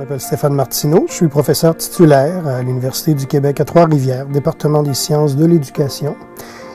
m'appelle Stéphane Martineau, je suis professeur titulaire à l'Université du Québec à Trois-Rivières, département des sciences de l'éducation,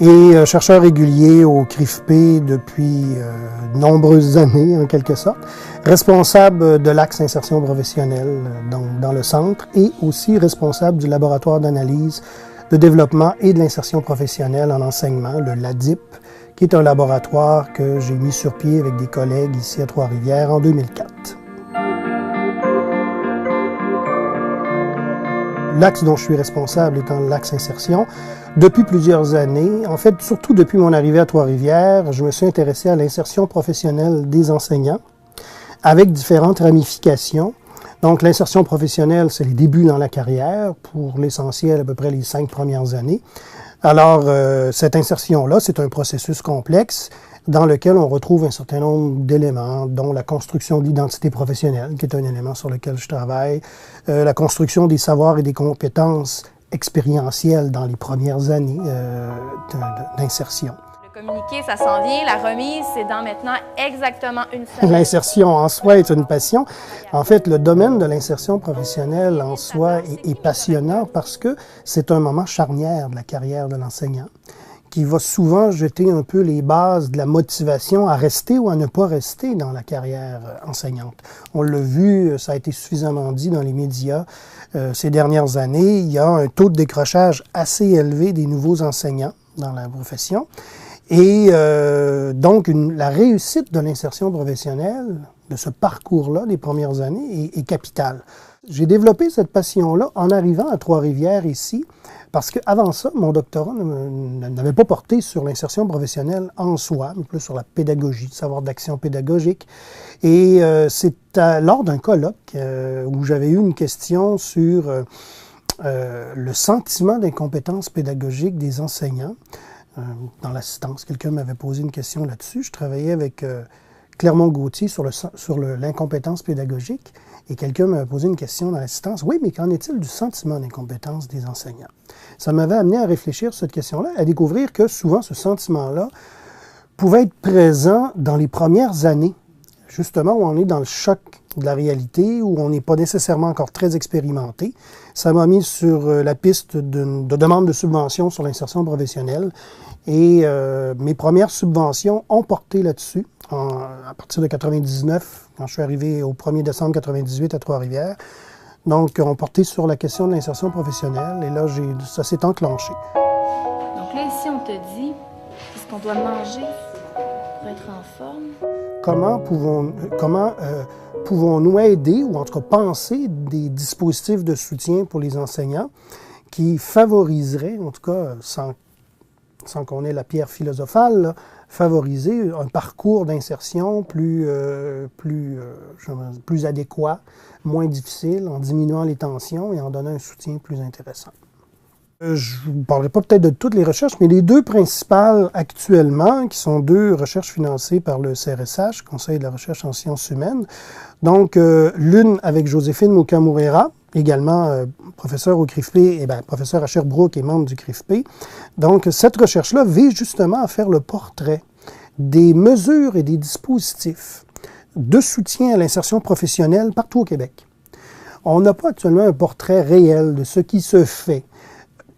et chercheur régulier au CRIFP depuis de nombreuses années, en quelque sorte, responsable de l'axe insertion professionnelle dans le centre et aussi responsable du laboratoire d'analyse, de développement et de l'insertion professionnelle en enseignement, le LADIP, qui est un laboratoire que j'ai mis sur pied avec des collègues ici à Trois-Rivières en 2004. L'axe dont je suis responsable étant l'axe insertion. Depuis plusieurs années, en fait, surtout depuis mon arrivée à Trois-Rivières, je me suis intéressé à l'insertion professionnelle des enseignants avec différentes ramifications. Donc, l'insertion professionnelle, c'est les débuts dans la carrière, pour l'essentiel à peu près les 5 premières années. Alors, cette insertion-là, c'est un processus complexe dans lequel on retrouve un certain nombre d'éléments, dont la construction de l'identité professionnelle, qui est un élément sur lequel je travaille, la construction des savoirs et des compétences expérientielles dans les premières années d'insertion. Le communiqué, ça s'en vient. La remise, c'est dans maintenant exactement une semaine. L'insertion en soi est une passion. En fait, le domaine de l'insertion professionnelle en soi est passionnant parce que c'est un moment charnière de la carrière de l'enseignant, qui va souvent jeter un peu les bases de la motivation à rester ou à ne pas rester dans la carrière enseignante. On l'a vu, ça a été suffisamment dit dans les médias ces dernières années. Il y a un taux de décrochage assez élevé des nouveaux enseignants dans la profession. Et donc, la réussite de l'insertion professionnelle, de ce parcours-là des premières années, est capitale. J'ai développé cette passion-là en arrivant à Trois-Rivières ici, parce qu'avant ça, mon doctorat n'avait pas porté sur l'insertion professionnelle en soi, mais plus sur la pédagogie, le savoir d'action pédagogique. Et c'est lors d'un colloque où j'avais eu une question sur le sentiment d'incompétence pédagogique des enseignants dans l'assistance. Quelqu'un m'avait posé une question là-dessus. Je travaillais avec Clermont-Gauthier sur l'incompétence pédagogique. Et quelqu'un m'a posé une question dans l'assistance. Oui, mais qu'en est-il du sentiment d'incompétence des enseignants? Ça m'avait amené à réfléchir sur cette question-là, à découvrir que souvent ce sentiment-là pouvait être présent dans les premières années, justement où on est dans le choc de la réalité, où on n'est pas nécessairement encore très expérimenté. Ça m'a mis sur la piste de demande de subvention sur l'insertion professionnelle. Et mes premières subventions ont porté là-dessus, à partir de 1999, quand je suis arrivé au 1er décembre 1998 à Trois-Rivières. Donc, ont porté sur la question de l'insertion professionnelle, et là, ça s'est enclenché. Donc là, ici, on te dit, qu'est-ce qu'on doit manger pour être en forme? Comment pouvons-nous aider, ou en tout cas penser des dispositifs de soutien pour les enseignants qui favoriseraient, en tout cas sans qu'on ait la pierre philosophale, là, favoriser un parcours d'insertion plus adéquat, moins difficile, en diminuant les tensions et en donnant un soutien plus intéressant. Je ne vous parlerai pas peut-être de toutes les recherches, mais les deux principales actuellement, qui sont deux recherches financées par le CRSH, Conseil de la recherche en sciences humaines. Donc, l'une avec Joséphine Moka-Moreira, également professeur au CRIFP, et professeur à Sherbrooke et membre du CRIFP. Donc, cette recherche-là vise justement à faire le portrait des mesures et des dispositifs de soutien à l'insertion professionnelle partout au Québec. On n'a pas actuellement un portrait réel de ce qui se fait,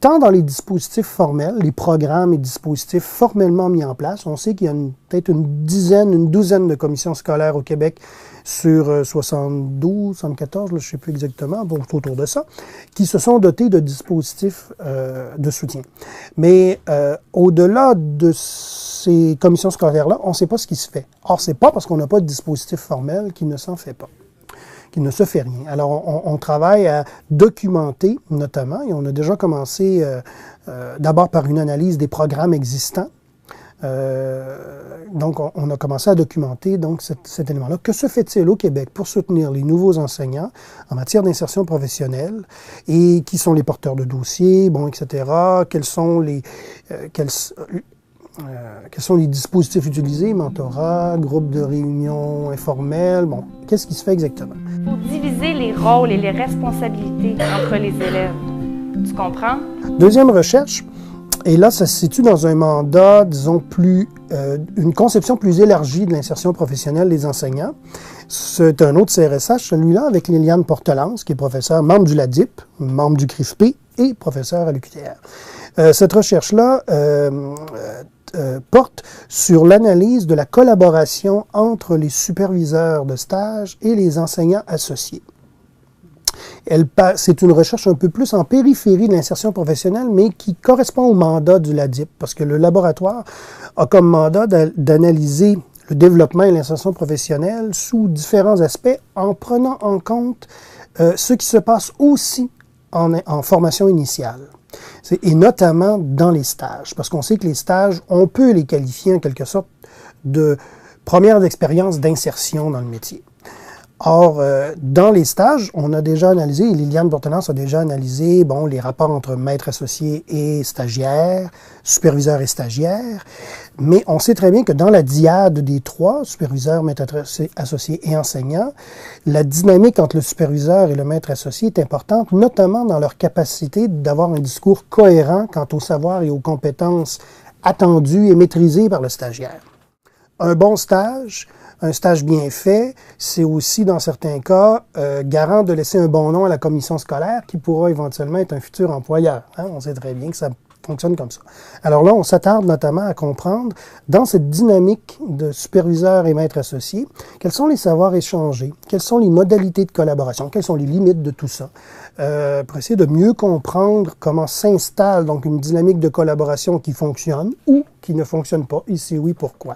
tant dans les dispositifs formels, les programmes et dispositifs formellement mis en place. On sait qu'il y a peut-être une douzaine de commissions scolaires au Québec sur 72, 74, là, je ne sais plus exactement, bon, autour de ça, qui se sont dotés de dispositifs de soutien. Mais au-delà de ces commissions scolaires-là, on ne sait pas ce qui se fait. Or, ce n'est pas parce qu'on n'a pas de dispositif formel qu'il ne s'en fait pas, qu'il ne se fait rien. Alors, on travaille à documenter, notamment, et on a déjà commencé d'abord par une analyse des programmes existants. Donc, on a commencé à documenter donc, cet élément-là. Que se fait-il au Québec pour soutenir les nouveaux enseignants en matière d'insertion professionnelle et qui sont les porteurs de dossiers, bon, etc. Quels sont les dispositifs utilisés, mentorat, groupe de réunion informel, bon, qu'est-ce qui se fait exactement? Pour diviser les rôles et les responsabilités entre les élèves. Tu comprends? Deuxième recherche, Et là, ça se situe dans un mandat, disons, une conception plus élargie de l'insertion professionnelle des enseignants. C'est un autre CRSH, celui-là, avec Liliane Portelance, qui est professeure, membre du LADIP, membre du CRIFP et professeure à l'UQTR. Cette recherche-là porte sur l'analyse de la collaboration entre les superviseurs de stage et les enseignants associés. C'est une recherche un peu plus en périphérie de l'insertion professionnelle, mais qui correspond au mandat du LADIP, parce que le laboratoire a comme mandat d'analyser le développement et l'insertion professionnelle sous différents aspects, en prenant en compte ce qui se passe aussi en formation initiale. Et notamment dans les stages, parce qu'on sait que les stages, on peut les qualifier en quelque sorte de premières expériences d'insertion dans le métier. Or, dans les stages, on a déjà analysé, et Liliane Portelance a déjà analysé, bon, les rapports entre maîtres associés et stagiaires, superviseurs et stagiaires, mais on sait très bien que dans la dyade des trois, superviseurs, maîtres associés et enseignants, la dynamique entre le superviseur et le maître associé est importante, notamment dans leur capacité d'avoir un discours cohérent quant au savoir et aux compétences attendues et maîtrisées par le stagiaire. Un bon stage, un stage bien fait, c'est aussi, dans certains cas, garant de laisser un bon nom à la commission scolaire qui pourra éventuellement être un futur employeur. Hein? On sait très bien que ça fonctionne comme ça. Alors là, on s'attarde notamment à comprendre, dans cette dynamique de superviseurs et maîtres associés, quels sont les savoirs échangés, quelles sont les modalités de collaboration, quelles sont les limites de tout ça, pour essayer de mieux comprendre comment s'installe donc une dynamique de collaboration qui fonctionne ou qui ne fonctionne pas, et si oui, pourquoi.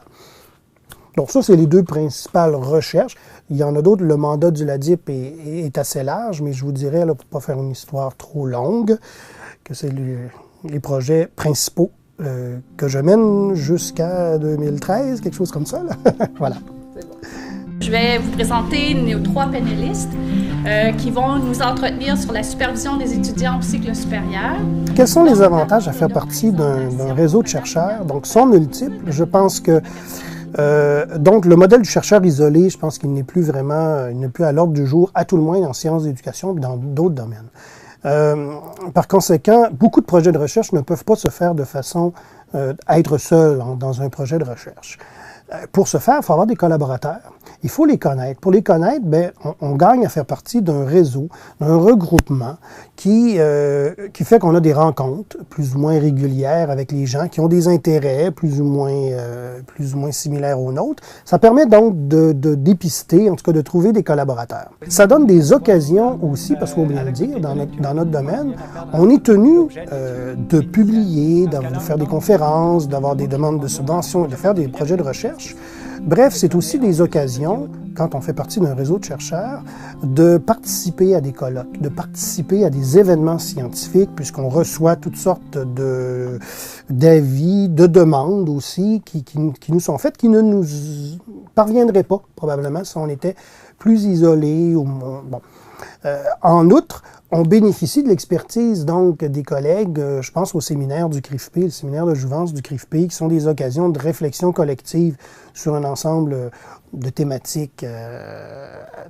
Donc ça, c'est les deux principales recherches. Il y en a d'autres. Le mandat du LADIP est assez large, mais je vous dirais, là, pour ne pas faire une histoire trop longue, que c'est les projets principaux que je mène jusqu'à 2013, quelque chose comme ça. Là. Voilà. Je vais vous présenter nos trois panélistes qui vont nous entretenir sur la supervision des étudiants au cycle supérieur. Quels sont les avantages à faire partie d'un réseau de chercheurs? Donc, sont multiples. Je pense que donc, le modèle du chercheur isolé, je pense qu'il n'est plus vraiment, il n'est plus à l'ordre du jour, à tout le moins en sciences d'éducation et dans d'autres domaines. Par conséquent, beaucoup de projets de recherche ne peuvent pas se faire de façon à être seul dans un projet de recherche. Pour ce faire, il faut avoir des collaborateurs. Il faut les connaître. Pour les connaître, ben, on gagne à faire partie d'un réseau, d'un regroupement qui fait qu'on a des rencontres plus ou moins régulières avec les gens qui ont des intérêts plus ou moins similaires aux nôtres. Ça permet donc de dépister, en tout cas de trouver des collaborateurs. Ça donne des occasions aussi, parce qu'il faut bien le dire, dans notre domaine, on est tenu de publier, de faire des conférences, d'avoir des demandes de subventions, de faire des projets de recherche. Bref, c'est aussi des occasions, quand on fait partie d'un réseau de chercheurs, de participer à des colloques, de participer à des événements scientifiques, puisqu'on reçoit toutes sortes d'avis, de demandes aussi, qui nous sont faites, qui ne nous parviendraient pas, probablement, si on était plus isolés. Bon. En outre, on bénéficie de l'expertise donc des collègues, je pense au séminaire du CRIFP, le séminaire de jouvence du CRIFP, qui sont des occasions de réflexion collective sur un ensemble de thématiques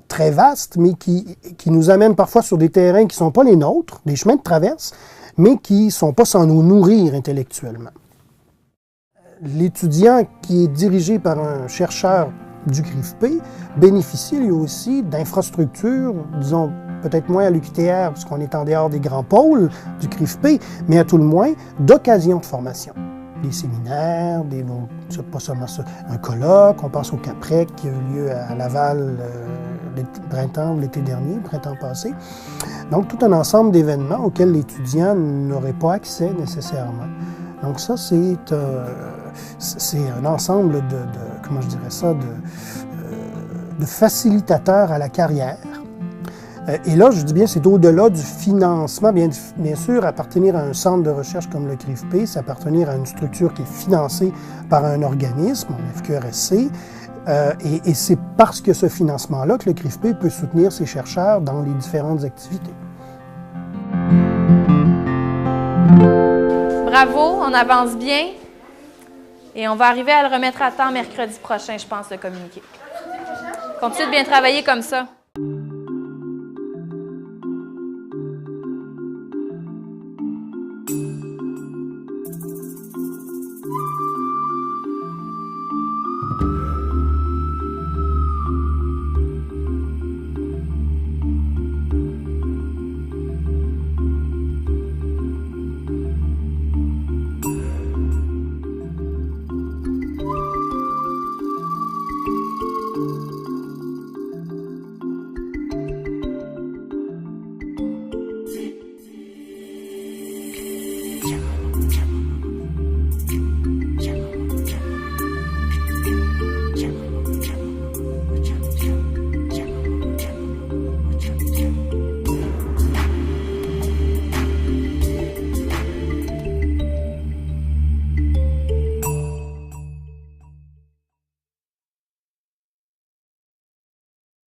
très vastes, mais qui nous amènent parfois sur des terrains qui ne sont pas les nôtres, des chemins de traverse, mais qui ne sont pas sans nous nourrir intellectuellement. L'étudiant qui est dirigé par un chercheur du CRIFP bénéficie lui aussi d'infrastructures, disons, peut-être moins à l'UQTR, puisqu'on est en dehors des grands pôles du CRIFP, mais à tout le moins d'occasions de formation. Des séminaires, pas seulement ça, un colloque, on pense au CAPREC qui a eu lieu à Laval l'été dernier, printemps passé. Donc, tout un ensemble d'événements auxquels l'étudiant n'aurait pas accès nécessairement. Donc ça, c'est un ensemble comment je dirais ça, de facilitateurs à la carrière. Et là, je dis bien, c'est au-delà du financement. Bien sûr, appartenir à un centre de recherche comme le CRIFP, c'est appartenir à une structure qui est financée par un organisme, le FQRSC, et c'est parce que ce financement-là que le CRIFP peut soutenir ses chercheurs dans les différentes activités. Bravo, on avance bien. Et on va arriver à le remettre à temps mercredi prochain, je pense, le communiqué. Continue de bien travailler comme ça.